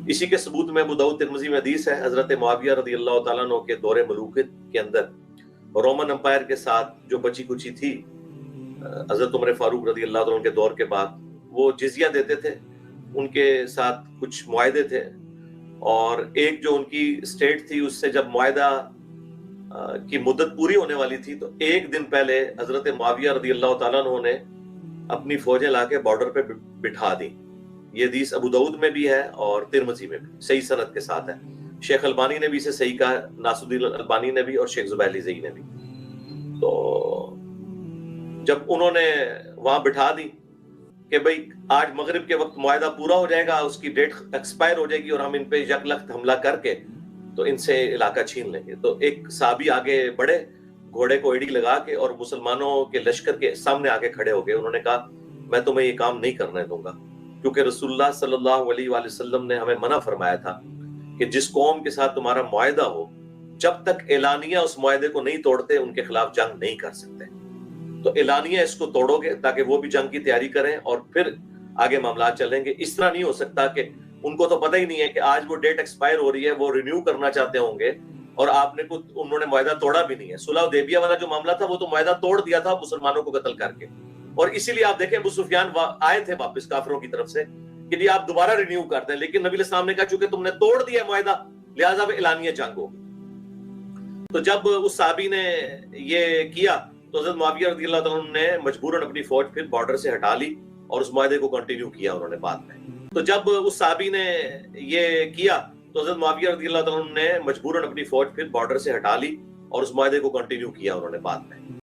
اسی کے ثبوت میں ابو داؤد ترمذی میں حدیث ہے، حضرت معاویہ رضی اللہ تعالیٰ عنہ کے دور ملوکیت کے اندر رومن امپائر کے ساتھ جو بچی کچی تھی حضرت عمر فاروق رضی اللہ تعالیٰ عنہ کے دور کے بعد، وہ جزیہ دیتے تھے، ان کے ساتھ کچھ معاہدے تھے، اور ایک جو ان کی اسٹیٹ تھی اس سے جب معاہدہ کی مدت پوری ہونے والی تھی تو ایک دن پہلے حضرت معاویہ رضی اللہ تعالیٰ عنہ نے اپنی فوجیں لا کے بارڈر پہ بٹھا دی۔ یہ حدیث ابو داؤد میں بھی ہے اور ترمذی میں بھی صحیح سند کے ساتھ ہے۔ شیخ البانی نے بھی اسے صحیح کہا، ناصر الدین البانی نے بھی اور شیخ زبیر زئی نے بھی۔ تو جب انہوں نے وہاں بٹھا دی کہ بھئی آج مغرب کے وقت معاہدہ پورا ہو جائے گا، اس کی ڈیٹ ایکسپائر ہو جائے گی اور ہم ان پہ یک لخت حملہ کر کے تو ان سے علاقہ چھین لیں گے، تو ایک صحابی آگے بڑھے گھوڑے کو ایڑی لگا کے اور مسلمانوں کے لشکر کے سامنے آگے کھڑے ہو گئے۔ انہوں نے کہا میں تمہیں یہ کام نہیں کرنے دوں گا، کیونکہ رسول اللہ صلی اللہ علیہ وآلہ وسلم نے ہمیں منع فرمایا تھا کہ جس قوم کے ساتھ تمہارا معاہدہ ہو، جب تک اعلانیہ اس معاہدے کو نہیں توڑتے ان کے خلاف جنگ نہیں کر سکتے۔ تو اعلانیہ اس کو توڑو گے تاکہ وہ بھی جنگ کی تیاری کریں اور پھر آگے معاملات چلیں گے۔ اس طرح نہیں ہو سکتا کہ ان کو تو پتہ ہی نہیں ہے کہ آج وہ ڈیٹ ایکسپائر ہو رہی ہے، وہ رینیو کرنا چاہتے ہوں گے اور آپ نے انہوں نے معاہدہ توڑا بھی نہیں ہے۔ صلح حدیبیہ والا جو معاملہ تھا وہ تو معاہدہ توڑ دیا تھا مسلمانوں کو قتل کر کے، اور اسی لیے آپ دیکھیں ابو سفیان آئے تھے واپس کافروں کی طرف سے کہ جی آپ دوبارہ رینیو کر دیں، لیکن نبی علیہ السلام نے کہا چونکہ تم نے توڑ دیا معاہدہ لہٰذا اعلانیہ جنگ ہوگی۔ تو جب اس صحابی نے یہ کیا تو حضرت معاویہ رضی اللہ تعالیٰ عنہ نے مجبوراً اپنی فوج پھر بارڈر سے ہٹا لی اور اس معاہدے کو کنٹینیو کیا انہوں نے بعد میں۔ تو جب اس صحابی نے یہ کیا تو حضرت معاویہ رضی اللہ تعالیٰ عنہ نے مجبوراً اپنی فوج پھر بارڈر سے ہٹا لی اور اس معاہدے کو کنٹینیو کیا انہوں نے بعد میں۔